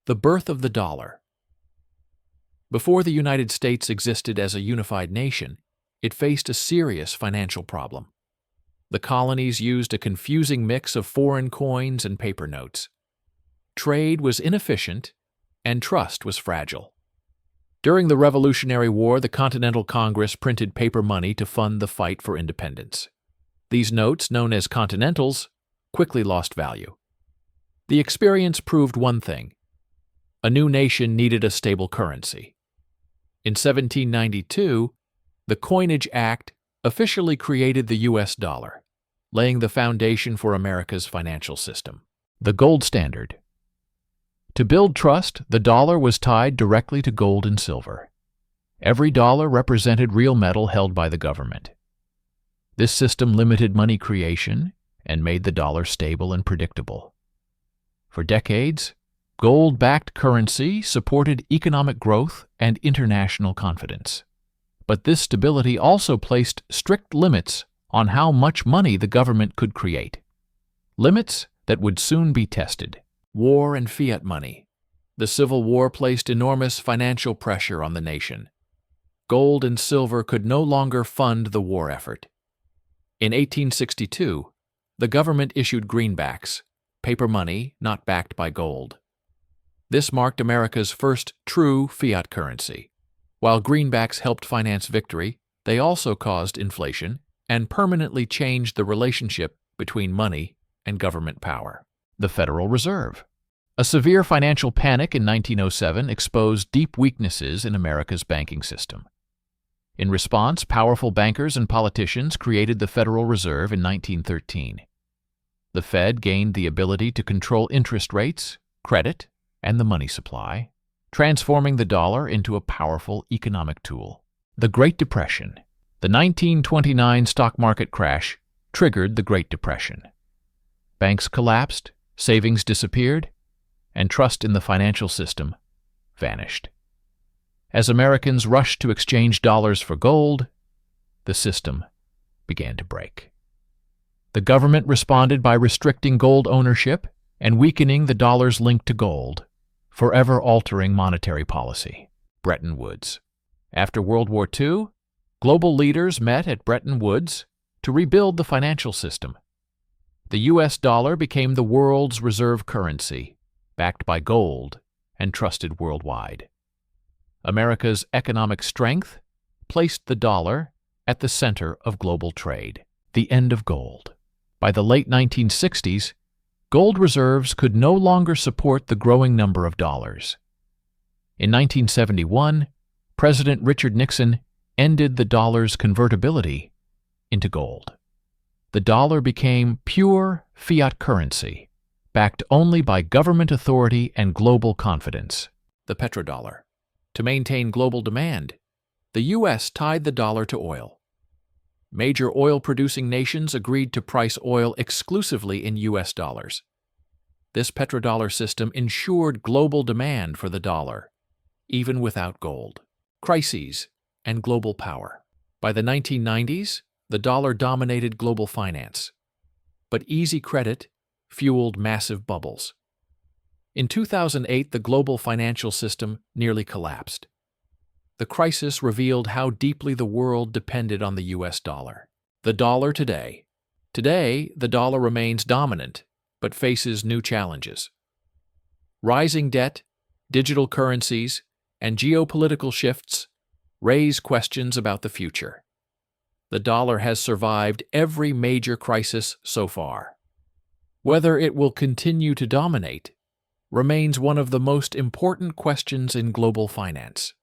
The birth of the dollar. Before the United States existed as a unified nation, it faced a serious financial problem. The colonies used a confusing mix of foreign coins and paper notes. Trade was inefficient, and trust was fragile. During the Revolutionary War, the Continental Congress printed paper money to fund the fight for independence. These notes, known as Continentals, quickly lost value. The experience proved one thing: a new nation needed a stable currency. In 1792, the Coinage Act officially created the U.S. dollar, laying the foundation for America's financial system. The gold standard. To build trust, the dollar was tied directly to gold and silver. Every dollar represented real metal held by the government. This system limited money creation and made the dollar stable and predictable. For decades, gold-backed currency supported economic growth and international confidence. But this stability also placed strict limits on how much money the government could create. Limits that would soon be tested. War and fiat money. The Civil War placed enormous financial pressure on the nation. Gold and silver could no longer fund the war effort. In 1862, the government issued greenbacks, paper money not backed by gold. This marked America's first true fiat currency. While greenbacks helped finance victory, they also caused inflation and permanently changed the relationship between money and government power. The Federal Reserve. A severe financial panic in 1907 exposed deep weaknesses in America's banking system. In response, powerful bankers and politicians created the Federal Reserve in 1913. The Fed gained the ability to control interest rates, credit, and the money supply, transforming the dollar into a powerful economic tool. The Great Depression. The 1929 stock market crash triggered the Great Depression. Banks collapsed, savings disappeared, and trust in the financial system vanished. As Americans rushed to exchange dollars for gold, the system began to break. The government responded by restricting gold ownership and weakening the dollar's link to gold, forever altering monetary policy. Bretton Woods. After World War II, global leaders met at Bretton Woods to rebuild the financial system. The U.S. dollar became the world's reserve currency, backed by gold and trusted worldwide. America's economic strength placed the dollar at the center of global trade. The end of gold. By the late 1960s, gold reserves could no longer support the growing number of dollars. In 1971, President Richard Nixon ended the dollar's convertibility into gold. The dollar became pure fiat currency, backed only by government authority and global confidence. The petrodollar. To maintain global demand, the U.S. tied the dollar to oil. Major oil-producing nations agreed to price oil exclusively in U.S. dollars. This petrodollar system ensured global demand for the dollar, even without gold. Crises and global power. By the 1990s, the dollar dominated global finance, but easy credit fueled massive bubbles. In 2008, the global financial system nearly collapsed. The crisis revealed how deeply the world depended on the U.S. dollar. The dollar today. Today, the dollar remains dominant, but faces new challenges. Rising debt, digital currencies, and geopolitical shifts raise questions about the future. The dollar has survived every major crisis so far. Whether it will continue to dominate remains one of the most important questions in global finance.